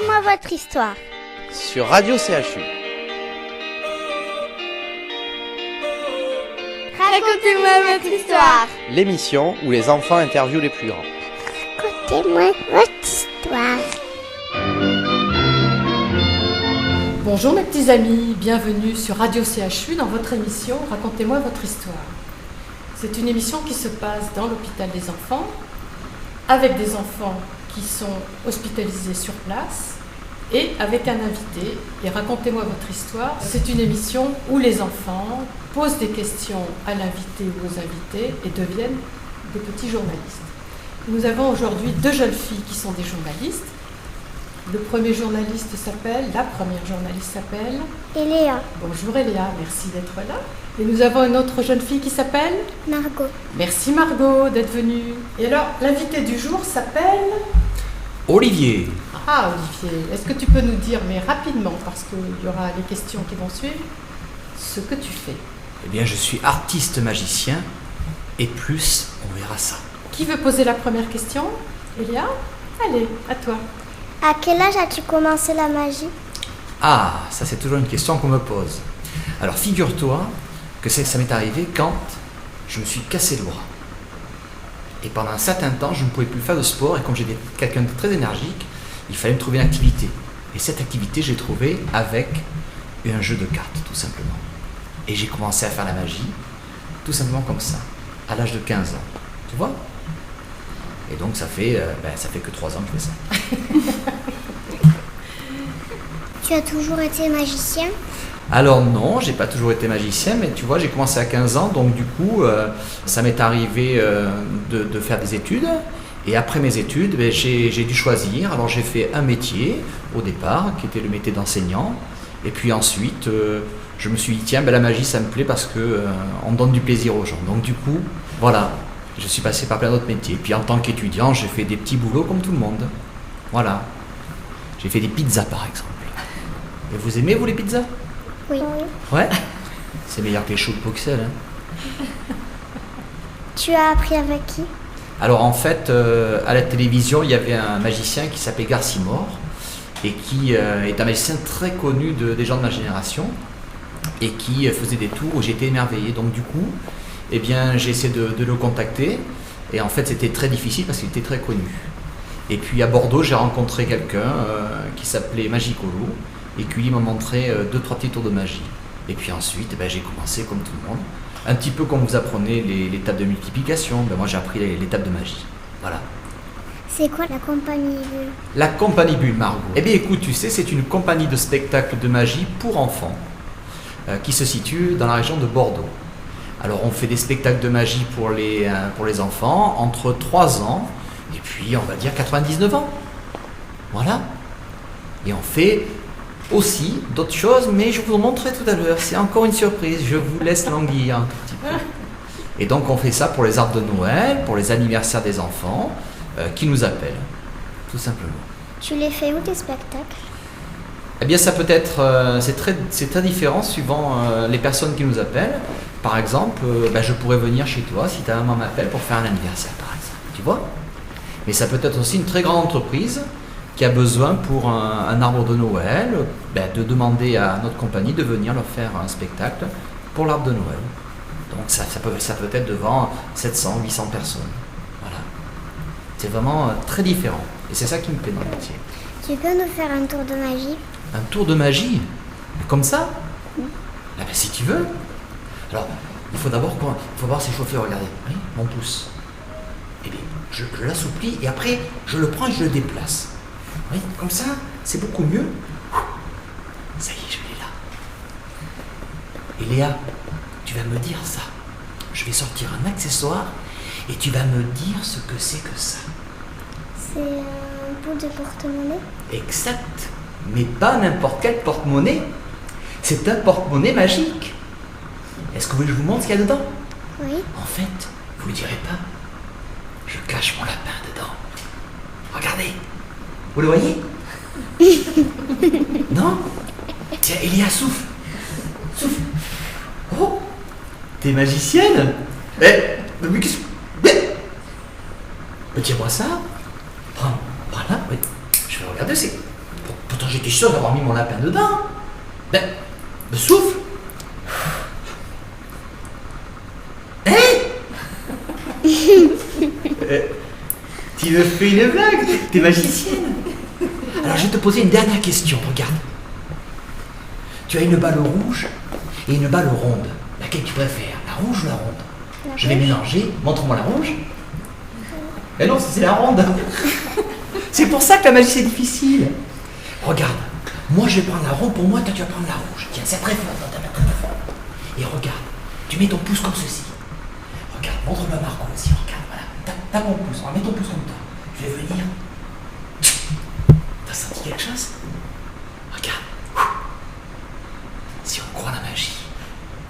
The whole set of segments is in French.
Racontez-moi votre histoire. Sur Radio CHU. Racontez-moi votre histoire. L'émission où les enfants interviewent les plus grands. Racontez-moi votre histoire. Bonjour mes petits amis, bienvenue sur Radio CHU dans votre émission Racontez-moi votre histoire. C'est une émission qui se passe dans l'hôpital des enfants, avec des enfants qui sont hospitalisés sur place et avec un invité. Et Racontez-moi votre histoire, c'est une émission où les enfants posent des questions à l'invité ou aux invités et deviennent des petits journalistes. Nous avons aujourd'hui deux jeunes filles qui sont des journalistes. La première journaliste s'appelle Eléa. Bonjour Eléa, merci d'être là. Et nous avons une autre jeune fille qui s'appelle Margot. Merci Margot d'être venue. Et alors, l'invité du jour s'appelle Olivier. Ah Olivier, est-ce que tu peux nous dire, mais rapidement, parce qu'il y aura les questions qui vont suivre, ce que tu fais? Eh bien, je suis artiste magicien et plus, on verra ça. Qui veut poser la première question? Eléa? Allez, à toi. À quel âge as-tu commencé la magie? Ah, ça c'est toujours une question qu'on me pose. Alors, figure-toi que ça m'est arrivé quand je me suis cassé le bras. Et pendant un certain temps, je ne pouvais plus faire de sport et comme j'étais quelqu'un de très énergique, il fallait me trouver une activité. Et cette activité, j'ai trouvé avec un jeu de cartes, tout simplement. Et j'ai commencé à faire la magie, tout simplement comme ça, à l'âge de 15 ans. Tu vois? Et donc ça fait que 3 ans que je fais ça. Tu as toujours été magicien? Alors non, j'ai pas toujours été magicien, mais tu vois, j'ai commencé à 15 ans, donc du coup, ça m'est arrivé de faire des études. Et après mes études, j'ai dû choisir. Alors j'ai fait un métier au départ, qui était le métier d'enseignant. Et puis ensuite, je me suis dit, tiens, la magie, ça me plaît parce que on donne du plaisir aux gens. Donc du coup, voilà, je suis passé par plein d'autres métiers. Puis en tant qu'étudiant, j'ai fait des petits boulots comme tout le monde. Voilà. J'ai fait des pizzas, par exemple. Et vous aimez, vous, les pizzas? Oui. Ouais. C'est meilleur que les choux de Bruxelles. Hein. Tu as appris avec qui? Alors en fait, à la télévision, il y avait un magicien qui s'appelait Garcimore et qui est un magicien très connu des gens de ma génération et qui faisait des tours où j'étais émerveillé. Donc du coup, eh bien, j'ai essayé de le contacter et en fait, c'était très difficile parce qu'il était très connu. Et puis à Bordeaux, j'ai rencontré quelqu'un qui s'appelait Magicolo et qui lui m'a montré 2-3 petits tours de magie. Et puis ensuite, j'ai commencé comme tout le monde. Un petit peu comme vous apprenez les tables de multiplication, moi j'ai appris les tables de magie. Voilà. C'est quoi la compagnie Bulle? La compagnie Bulle, Margot. Eh bien écoute, tu sais, c'est une compagnie de spectacles de magie pour enfants qui se situe dans la région de Bordeaux. Alors on fait des spectacles de magie pour les enfants entre 3 ans et puis on va dire 99 ans. Voilà. Et on fait aussi d'autres choses, mais je vous en montrerai tout à l'heure. C'est encore une surprise, je vous laisse languir un tout petit peu. Et donc on fait ça pour les arbres de Noël, pour les anniversaires des enfants qui nous appellent, tout simplement. Tu les fais où tes spectacles? Eh bien ça peut être, c'est très différent suivant les personnes qui nous appellent. Par exemple, je pourrais venir chez toi si ta maman m'appelle pour faire un anniversaire par exemple, tu vois. Mais ça peut être aussi une très grande entreprise qui a besoin pour un arbre de Noël, de demander à notre compagnie de venir leur faire un spectacle pour l'arbre de Noël. Donc ça peut être devant 700, 800 personnes. Voilà. C'est vraiment très différent. Et c'est ça qui me plaît dans le métier. Tu peux nous faire un tour de magie? Un tour de magie? Comme ça? Si tu veux. Alors, il faut d'abord voir s'échauffer, regardez. Oui, mon pouce. Eh bien, je l'assouplis et après, je le prends et je le déplace. Oui, comme ça, c'est beaucoup mieux. Ça y est, je l'ai là. Et Léa, tu vas me dire ça. Je vais sortir un accessoire et tu vas me dire ce que c'est que ça. C'est un bout de porte-monnaie? Exact. Mais pas n'importe quel porte-monnaie. C'est un porte-monnaie magique. Est-ce que vous voulez que je vous montre ce qu'il y a dedans? Oui. En fait, vous ne le direz pas. Je cache mon lapin dedans. Regardez. Vous le voyez? Non? Tiens, Elia, souffle. Souffle. Oh, t'es magicienne? Mais qu'est-ce que... Tiens-moi ça. Prends là, oui. Je vais regarder, c'est... j'étais sûr d'avoir mis mon lapin dedans. Ben, souffle. Tu me fais une blague? T'es magicienne. Alors je vais te poser une dernière question, regarde. Tu as une balle rouge et une balle ronde. Laquelle tu préfères, la rouge ou la ronde? Je vais mélanger. Montre-moi la rouge. Mais non, c'est la ronde. C'est pour ça que la magie c'est difficile. Regarde, moi je vais prendre la ronde pour moi, toi tu vas prendre la rouge. Tiens, c'est très fort, très fort. Et regarde, tu mets ton pouce comme ceci. Regarde, montre-le à Marco aussi, regarde, voilà. T'as mon pouce, on va mettre ton pouce comme ça. Je vais venir. T'as senti quelque chose? Regarde. Si on croit la magie,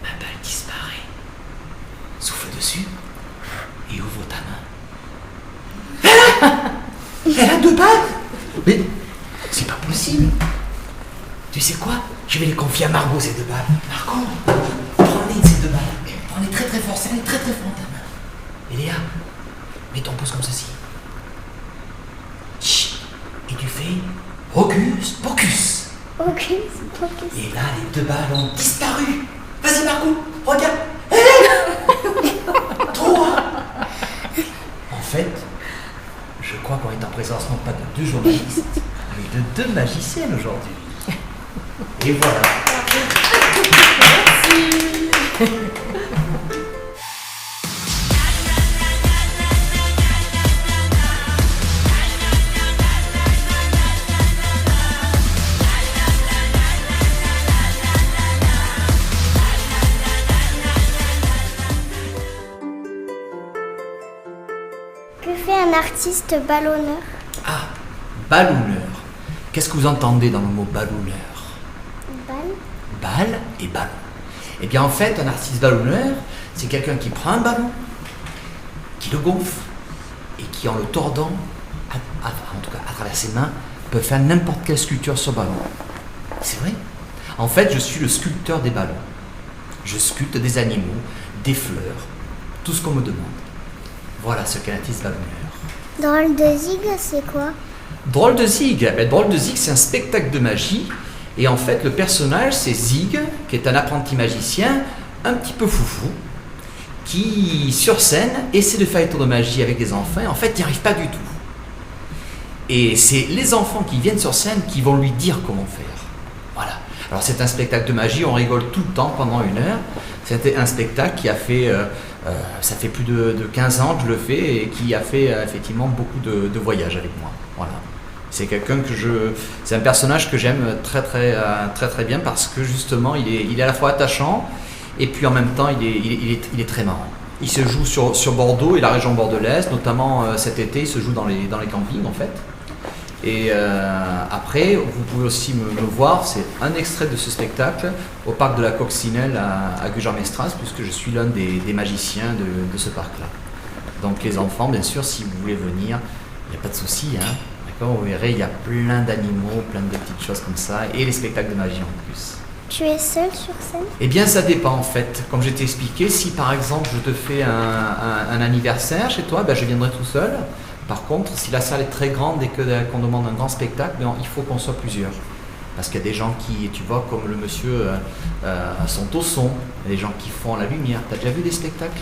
ma balle disparaît. Souffle dessus et ouvre ta main. Elle a 2 balles. Mais c'est pas possible. Tu sais quoi? Je vais les confier à Margot, ces 2 balles. Margot, prends-les de ces 2 balles. Prends-les très très fort, serre-les très très fort ta main. Et Léa, mets ton pouce comme ceci. Chut. Et tu fais hocus pocus. Ok. Et là, les 2 balles ont disparu. Vas-y Margot, regarde. Toi. En fait, je crois qu'on est en présence non pas de 2 journalistes, mais de 2 magiciennes aujourd'hui. Et voilà. Merci. Que fait un artiste ballonneur? Ah, ballonneur. Qu'est-ce que vous entendez dans le mot ballonneur? Balle. Balle et ballon. Eh bien en fait, un artiste ballonneur, c'est quelqu'un qui prend un ballon, qui le gonfle, et qui en le tordant, en tout cas à travers ses mains, peut faire n'importe quelle sculpture sur ballon. C'est vrai. En fait, je suis le sculpteur des ballons. Je sculpte des animaux, des fleurs, tout ce qu'on me demande. Voilà ce qu'est un artiste ballonneur. Drôle de zig, c'est quoi? Drôle de Zig. Drôle de Zig, c'est un spectacle de magie. Et en fait, le personnage, c'est Zig, qui est un apprenti magicien, un petit peu foufou, qui, sur scène, essaie de faire des tours de magie avec des enfants. Et en fait, il n'y arrive pas du tout. Et c'est les enfants qui viennent sur scène qui vont lui dire comment faire. Voilà. Alors, c'est un spectacle de magie, on rigole tout le temps pendant 1 heure. C'était un spectacle qui a fait... ça fait plus de 15 ans que je le fais et qui a fait effectivement beaucoup de voyages avec moi. Voilà. C'est quelqu'un que c'est un personnage que j'aime très bien parce que justement il est à la fois attachant et puis en même temps il est très marrant. Il se joue sur Bordeaux et la région bordelaise, notamment cet été il se joue dans les campings en fait. Et après, vous pouvez aussi me voir, c'est un extrait de ce spectacle au parc de la Coccinelle à Gujan-Mestras, puisque je suis l'un des magiciens de ce parc-là. Donc les enfants, bien sûr, si vous voulez venir, il n'y a pas de souci, hein, d'accord, vous verrez, il y a plein d'animaux, plein de petites choses comme ça, et les spectacles de magie en plus. Tu es seul sur scène? Eh bien, ça dépend en fait. Comme je t'ai expliqué, si par exemple je te fais un anniversaire chez toi, ben, je viendrai tout seul. Par contre, si la salle est très grande et qu'on demande un grand spectacle, ben, il faut qu'on soit plusieurs. Parce qu'il y a des gens qui, tu vois, comme le monsieur, sont au son, il y a des gens qui font la lumière. Tu as déjà vu des spectacles?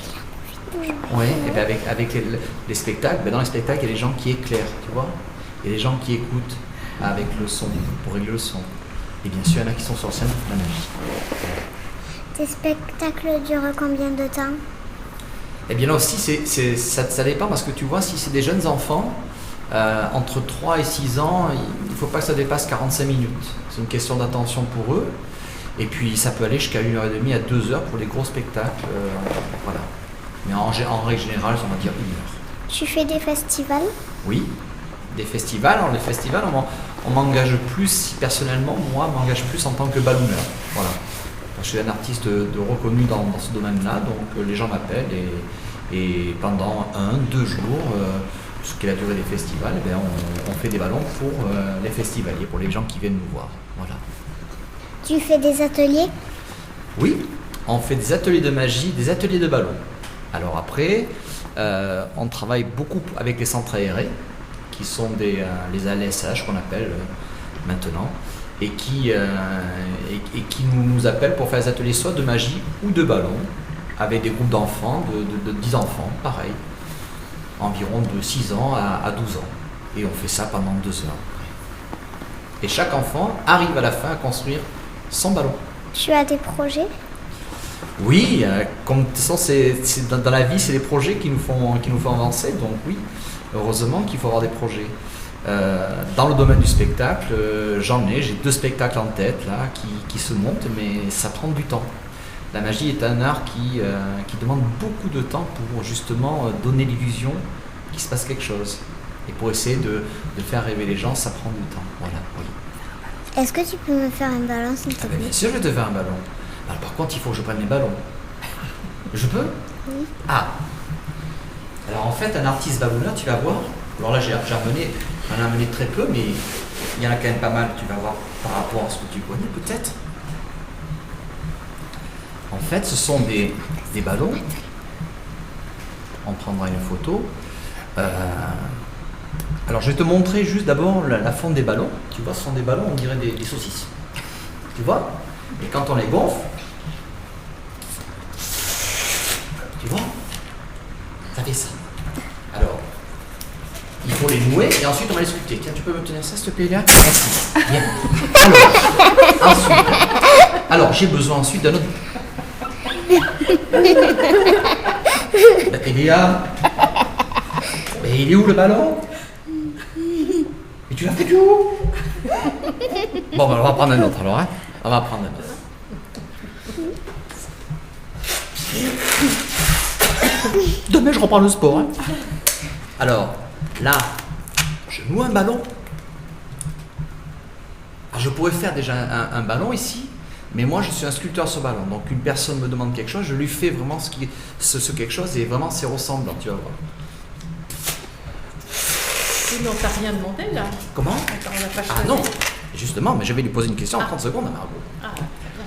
Oui, et bien avec les spectacles, ben dans les spectacles, il y a des gens qui éclairent, tu vois. Il y a des gens qui écoutent avec le son, pour régler le son. Et bien sûr, il y en a qui sont sur scène pour la magie. Tes spectacles durent combien de temps? Eh bien là aussi, ça dépend parce que tu vois, si c'est des jeunes enfants, entre 3 et 6 ans, il ne faut pas que ça dépasse 45 minutes. C'est une question d'attention pour eux. Et puis ça peut aller jusqu'à 1h30 à 2 heures pour les gros spectacles. Voilà. Mais en règle générale, on va dire 1 heure. Tu fais des festivals? Oui, des festivals. Alors les festivals, on m'engage plus, personnellement, moi, m'engage plus en tant que ballonneur. Voilà. Je suis un artiste reconnu dans ce domaine-là, donc les gens m'appellent et pendant 1-2 jours, ce qu'est la durée des festivals, eh bien, on fait des ballons pour les festivaliers, pour les gens qui viennent nous voir. Voilà. Tu fais des ateliers? Oui, on fait des ateliers de magie, des ateliers de ballons. Alors après, on travaille beaucoup avec les centres aérés, qui sont les ALSH qu'on appelle, maintenant, et qui nous appellent pour faire des ateliers soit de magie ou de ballon, avec des groupes d'enfants, de 10 enfants, pareil, environ de 6 ans à 12 ans. Et on fait ça pendant 2 heures. Et chaque enfant arrive à la fin à construire son ballon. Tu as des projets? Oui, comme de toute façon, dans la vie, c'est les projets qui nous font avancer. Donc oui, heureusement qu'il faut avoir des projets. Dans le domaine du spectacle, j'ai 2 spectacles en tête là, qui se montent, mais ça prend du temps. La magie est un art qui demande beaucoup de temps pour justement donner l'illusion qu'il se passe quelque chose. Et pour essayer de faire rêver les gens, ça prend du temps. Voilà, oui. Est-ce que tu peux me faire un ballon, s'il te plaît? Bien sûr, je vais te faire un ballon. Alors, par contre, il faut que je prenne mes ballons. Je peux? Oui. Ah. Alors en fait, un artiste ballonneur, tu vas voir. Alors là, j'en ai amené très peu, mais il y en a quand même pas mal, tu vas voir, par rapport à ce que tu connais peut-être. En fait, ce sont des ballons. On prendra une photo. Alors, je vais te montrer juste d'abord la forme des ballons. Tu vois, ce sont des ballons, on dirait des saucisses. Tu vois? Et quand on les gonfle, tu vois, ça fait ça. Alors, il faut les nouer et ensuite on va les sculpter. Tiens, tu peux me tenir ça, s'il te plaît, Léa? Merci. Bien. Alors, j'ai besoin ensuite d'un autre. Et Léa, mais il est où le ballon? Et tu l'as fait du où? Bon, ben, on va prendre un autre alors, hein? On va prendre un autre. Demain, je reprends le sport. Hein. Alors, là, je noue un ballon. Alors, je pourrais faire déjà un ballon ici, mais moi, je suis un sculpteur sur ballon. Donc, une personne me demande quelque chose, je lui fais vraiment ce quelque chose et vraiment, c'est ressemblant, tu vas voir. Oui, mais on t'a rien demandé là. Comment? Attends, on n'a pas choisi. Ah non, justement, mais je vais lui poser une question en 30 secondes à Margot. Ah, très bien.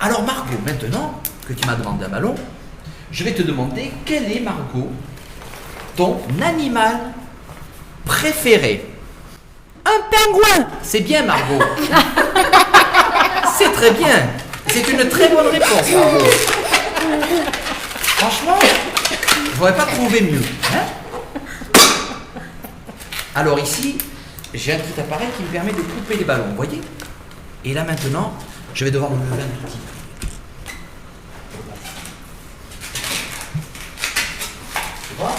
Alors, Margot, maintenant que tu m'as demandé un ballon, je vais te demander quel est, Margot, ton animal préféré? Un pingouin! C'est bien, Margot. C'est très bien. C'est une très bonne réponse, Margot. Franchement, je n'aurais pas trouvé mieux. Hein? Alors ici, j'ai un petit appareil qui me permet de couper les ballons, vous voyez? Et là maintenant, je vais devoir me lever un tout petit peu. Tu vois?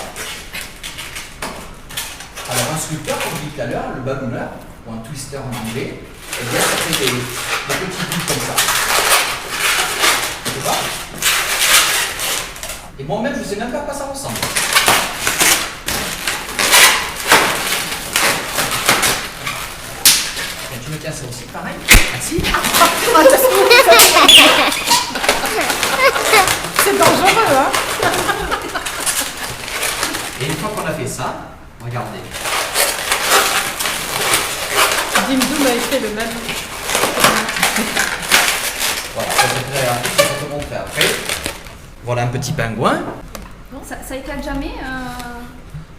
Alors un sculpteur, comme je dis tout à l'heure, le ballonneur, ou un twister en anglais, eh bien ça fait des petits bouts comme ça. Tu vois? Et moi-même, je ne sais même pas à quoi ça ressemble. Tu me tiens ça aussi, pareil. Merci. C'est dangereux, hein? Et une fois qu'on a fait ça, regardez. Dimdou m'avait fait le même. Voilà, je vais te montrer après. Voilà un petit pingouin. Non, ça éclate jamais.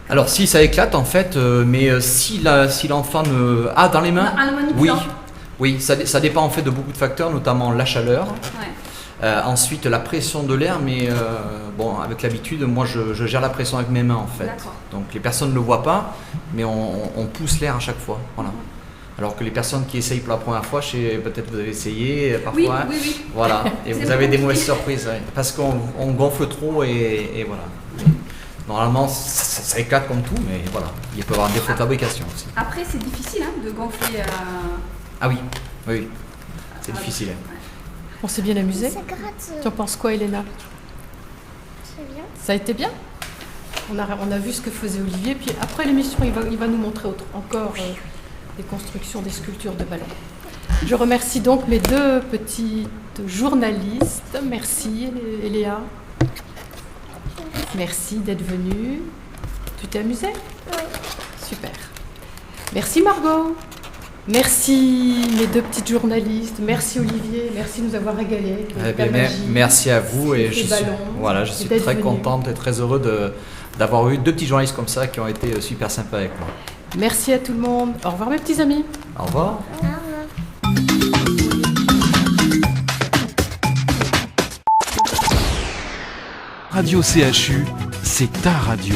Alors si ça éclate en fait, mais si l'enfant ne... Ah, dans les mains? En le Oui, manipulant. oui, ça dépend en fait de beaucoup de facteurs, notamment la chaleur. Ouais. Ensuite la pression de l'air, mais bon, avec l'habitude, moi je gère la pression avec mes mains en fait. D'accord. Donc les personnes ne le voient pas, mais on pousse l'air à chaque fois. Voilà. Alors que les personnes qui essayent pour la première fois, peut-être vous avez essayé parfois. Oui, hein. oui, oui. Voilà, et C'est vous avez des beaucoup. mauvaises surprises, ouais, parce qu'on gonfle trop et voilà. Normalement, ça éclate comme tout, mais voilà, il peut y avoir un défaut de fabrication aussi. Après, c'est difficile hein, de gonfler. Ah oui, oui, c'est difficile. On s'est bien amusé. Ça gratte. Tu en penses quoi, Elena? C'est bien. Ça a été bien? On a vu ce que faisait Olivier, puis après l'émission, il va nous montrer encore des constructions, des sculptures de ballons. Je remercie donc mes 2 petites journalistes. Merci, Eléa. Merci d'être venue. Tu t'es amusée? Oui. Super. Merci Margot. Merci mes 2 petites journalistes. Merci Olivier. Merci de nous avoir régalés. Eh bien, merci à vous et je ballons, suis d'être très venu. contente et très heureux d'avoir eu 2 petits journalistes comme ça qui ont été super sympas avec moi. Merci à tout le monde. Au revoir mes petits amis. Au revoir. Au revoir. Radio CHU, c'est ta radio.